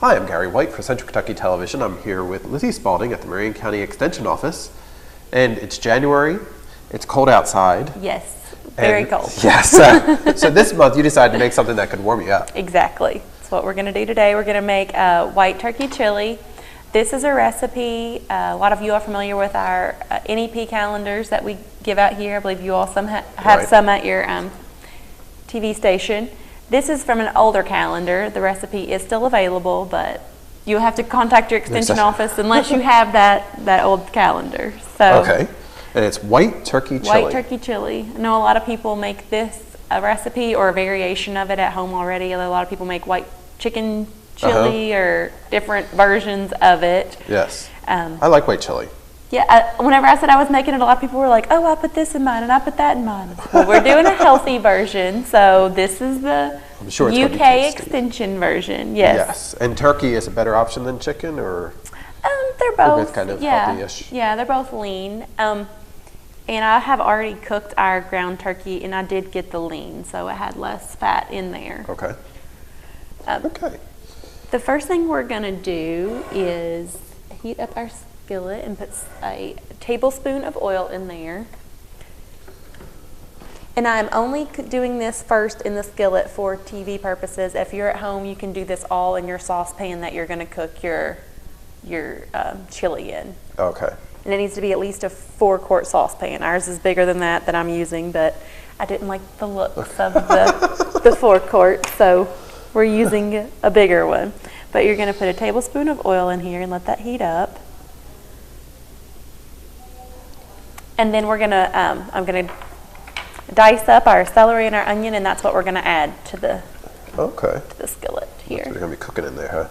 Hi, I'm Gary White for Central Kentucky Television. I'm here with Lizzie Spalding at the Marion County Extension Office. And it's January. It's cold outside. Yes, very cold. Yes. So this month you decided to make something that could warm you up. Exactly. That's what we're going to do today. We're going to make white turkey chili. This is a recipe. A lot of you are familiar with our NEP calendars that we give out here. I believe you all have some at your TV station. This is from an older calendar. The recipe is still available, but you'll have to contact your extension office unless you have that old calendar. So okay. And it's white turkey chili. White turkey chili. I know a lot of people make this a recipe or a variation of it at home already. A lot of people make white chicken chili or different versions of it. Yes. I like white chili. Yeah, whenever I said I was making it, a lot of people were like, oh, I put this in mine and I put that in mine. Well, we're doing a healthy version, so this is the UK extension version. Yes. Yes. And turkey is a better option than chicken, or? They're both kind of healthy-ish. Yeah, they're both lean. And I have already cooked our ground turkey, and I did get the lean, so it had less fat in there. Okay. Okay. The first thing we're going to do is heat up our skillet and put a tablespoon of oil in there. And I'm only doing this first in the skillet for TV purposes. If you're at home, you can do this all in your saucepan that you're going to cook your chili in. Okay. And it needs to be at least a 4-quart saucepan. Ours is bigger than that I'm using, but I didn't like the looks of the 4-quart, so we're using a bigger one. But you're going to put a tablespoon of oil in here and let that heat up. And then we're going to, I'm going to dice up our celery and our onion, and that's what we're going to add to the skillet here. So we're going to be cooking in there, huh?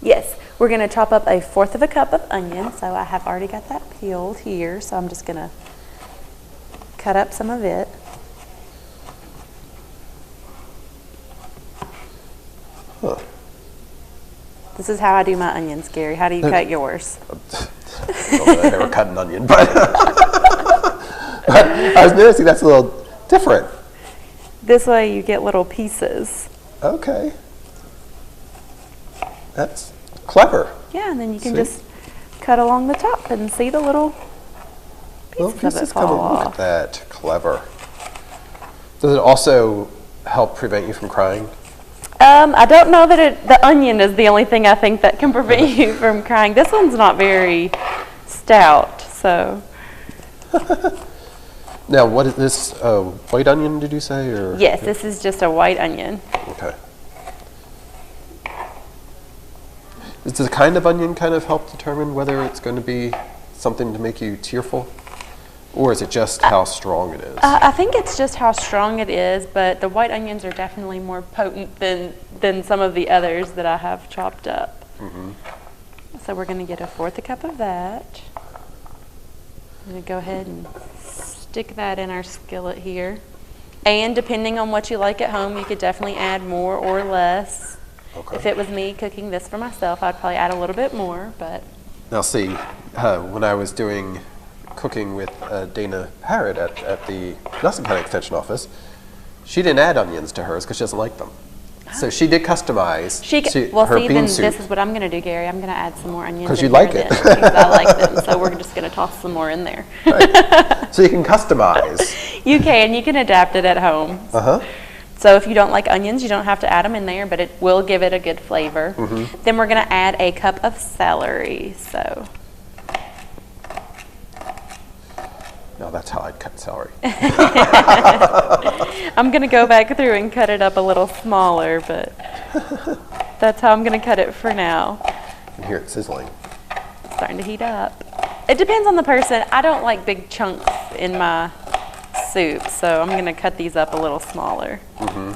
Yes. We're going to chop up 1/4 cup of onion. So I have already got that peeled here. So I'm just going to cut up some of it. Huh. This is how I do my onions, Gary. How do you cut yours? I never cut an onion, but I was noticing that's a little different. This way you get little pieces. Okay. That's clever. Yeah, and then you can just cut along the top and see the little pieces of it fall off. Look at that. Clever. Does it also help prevent you from crying? I don't know that the onion is the only thing I think that can prevent you from crying. This one's not very stout, so. Now, what is this? White onion, did you say? Or? Yes, this is just a white onion. Okay. Does the kind of onion kind of help determine whether it's going to be something to make you tearful? Or is it just how strong it is? I think it's just how strong it is, but the white onions are definitely more potent than some of the others that I have chopped up. Mm-hmm. So we're going to get 1/4 cup of that. I'm going to go ahead and stick that in our skillet here. And depending on what you like at home, you could definitely add more or less. Okay. If it was me cooking this for myself, I'd probably add a little bit more. But now see, when I was doing cooking with Dana Parrott at the Nelson County Extension Office, she didn't add onions to hers because she doesn't like them. So she did customize her bean soup. This is what I'm going to do, Gary. I'm going to add some more onions. Because you like it. Because I like them. So we're just going to toss some more in there. Right. So you can customize. You can. You can adapt it at home. Uh-huh. So if you don't like onions, you don't have to add them in there, but it will give it a good flavor. Mm-hmm. Then we're going to add 1 cup of celery. So. No, that's how I'd cut celery. I'm going to go back through and cut it up a little smaller, but that's how I'm going to cut it for now. You can hear it sizzling. It's starting to heat up. It depends on the person. I don't like big chunks in my soup, so I'm going to cut these up a little smaller. Mm-hmm.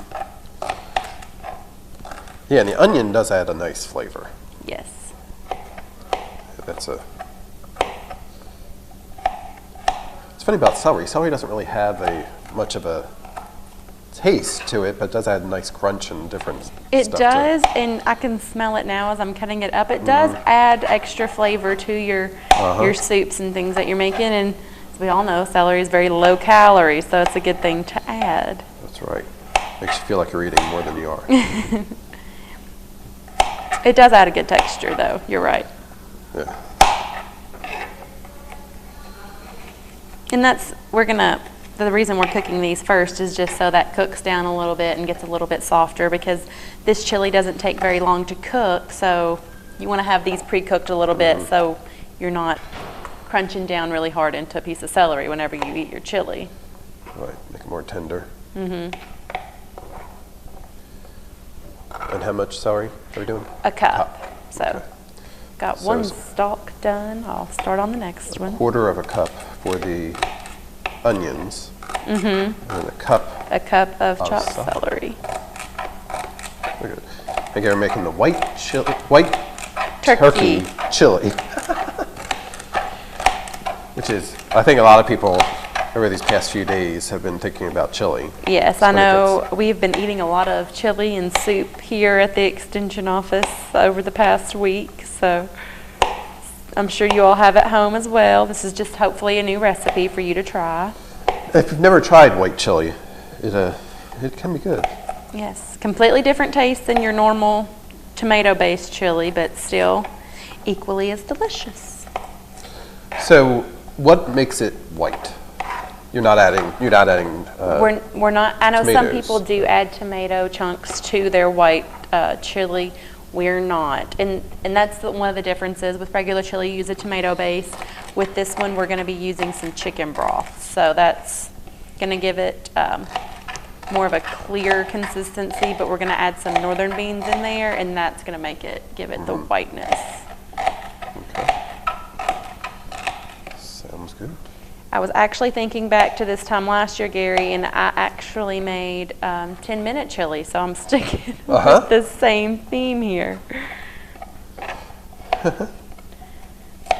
Yeah, and the onion does add a nice flavor. Yes. It's funny about celery. Celery doesn't really have much of a taste to it, but it does add a nice crunch and different stuff. It does, and I can smell it now as I'm cutting it up. It does add extra flavor to your soups and things that you're making, and as we all know, celery is very low calorie, so it's a good thing to add. That's right. Makes you feel like you're eating more than you are. It does add a good texture, though. You're right. Yeah. And the reason we're cooking these first is just so that cooks down a little bit and gets a little bit softer, because this chili doesn't take very long to cook, so you want to have these pre-cooked a little bit so you're not crunching down really hard into a piece of celery whenever you eat your chili. Right, make it more tender. And how much celery are we doing? A cup. So, Okay. got So one it's- stalk done. I'll start on the next one. 1/4 of a cup for the onions. And then a cup. A cup of chopped celery. celery. Look at it. I think you're making the white Turkey. turkey chili. Which is, I think a lot of people over these past few days have been thinking about chili. Yes, I So know we've been eating a lot of chili and soup here at the extension office over the past week, so I'm sure you all have at home as well. This is just hopefully a new recipe for you to try. If you've never tried white chili, it can be good. Yes, completely different taste than your normal tomato-based chili, but still equally as delicious. So, what makes it white? You're not adding. We're not. I know some tomatoes. people do add tomato chunks to their white chili. We're not, and that's one of the differences. With regular chili, you use a tomato base. With this one, we're going to be using some chicken broth, so that's going to give it more of a clear consistency. But we're going to add some northern beans in there, and that's going to give it the whiteness. Okay. Sounds good. I was actually thinking back to this time last year, Gary, and I actually made 10-minute chili, so I'm sticking with the same theme here.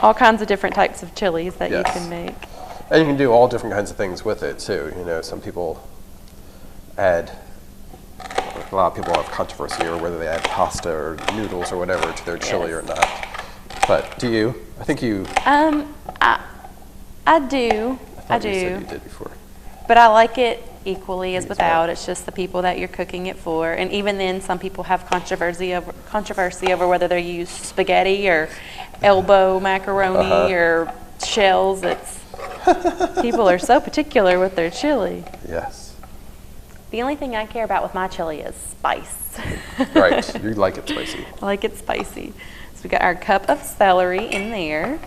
All kinds of different types of chilies that you can make. And you can do all different kinds of things with it too. You know, some people add. A lot of people have controversy over whether they add pasta or noodles or whatever to their chili or not. But do you? I think you. I do. I thought you said you did before. But I like it equally as without. It's just the people that you're cooking it for. And even then, some people have controversy over whether they use spaghetti or elbow macaroni or shells. People are so particular with their chili. Yes. The only thing I care about with my chili is spice. Right. You like it spicy. I like it spicy. So we got our cup of celery in there.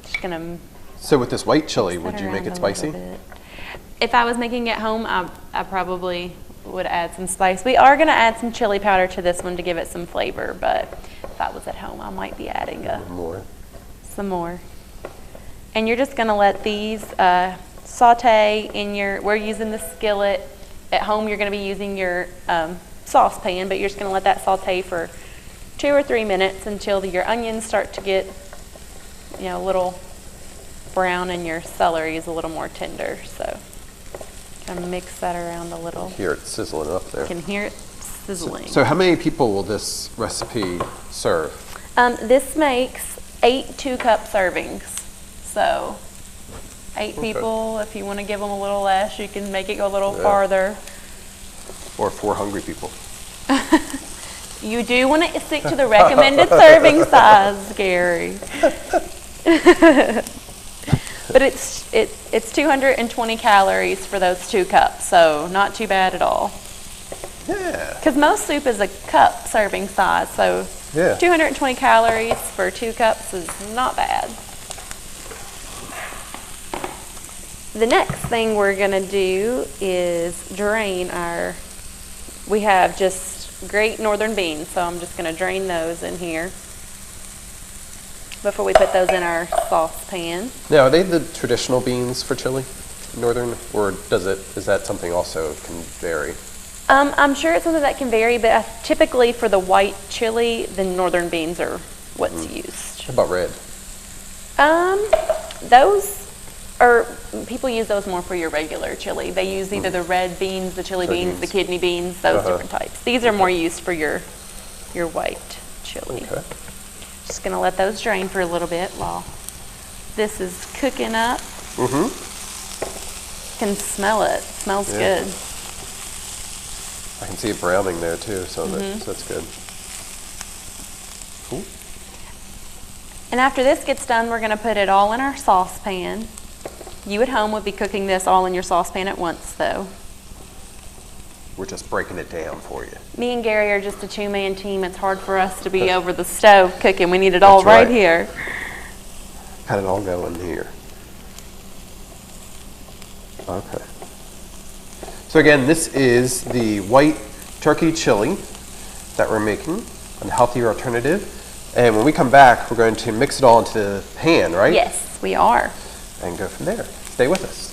Just gonna. So with this white chili, would you make it spicy? If I was making it home, I probably would add some spice. We are going to add some chili powder to this one to give it some flavor, but if I was at home, I might be adding some more. And you're just going to let these saute in we're using the skillet. At home, you're going to be using your saucepan, but you're just going to let that saute for 2 or 3 minutes until your onions start to get, a little brown and your celery is a little more tender. So kind of mix that around a little. Hear it sizzling up there. You can hear it sizzling. So how many people will this recipe serve? This makes 8 2-cup servings. So 8 people. If you want to give them a little less, you can make it go a little farther. Or 4 hungry people. You do want to stick to the recommended serving size, Gary. But it's 220 calories for those 2 cups, so not too bad at all. Yeah. Because most soup is a cup serving size, so 220 calories for 2 cups is not bad. The next thing we're going to do is drain we have just great northern beans, so I'm just going to drain those in here before we put those in our saucepan. Now, are they the traditional beans for chili, northern, or is that something also can vary? I'm sure it's something that can vary, but typically for the white chili, the northern beans are what's used. How about red? Those people use those more for your regular chili. They use either the red beans, the chili beans, the kidney beans, those different types. These are more used for your white chili. Okay. Just gonna let those drain for a little bit while this is cooking up. Can smell it. Smells good. I can see it browning there too, so that's good. Cool. And after this gets done, we're going to put it all in our saucepan. You at home would be cooking this all in your saucepan at once, though. We're just breaking it down for you. Me and Gary are just a two-man team. It's hard for us to be over the stove cooking. We need it all right here. Got it all going here. Okay. So again, this is the white turkey chili that we're making, a healthier alternative. And when we come back, we're going to mix it all into the pan, right? Yes, we are. And go from there. Stay with us.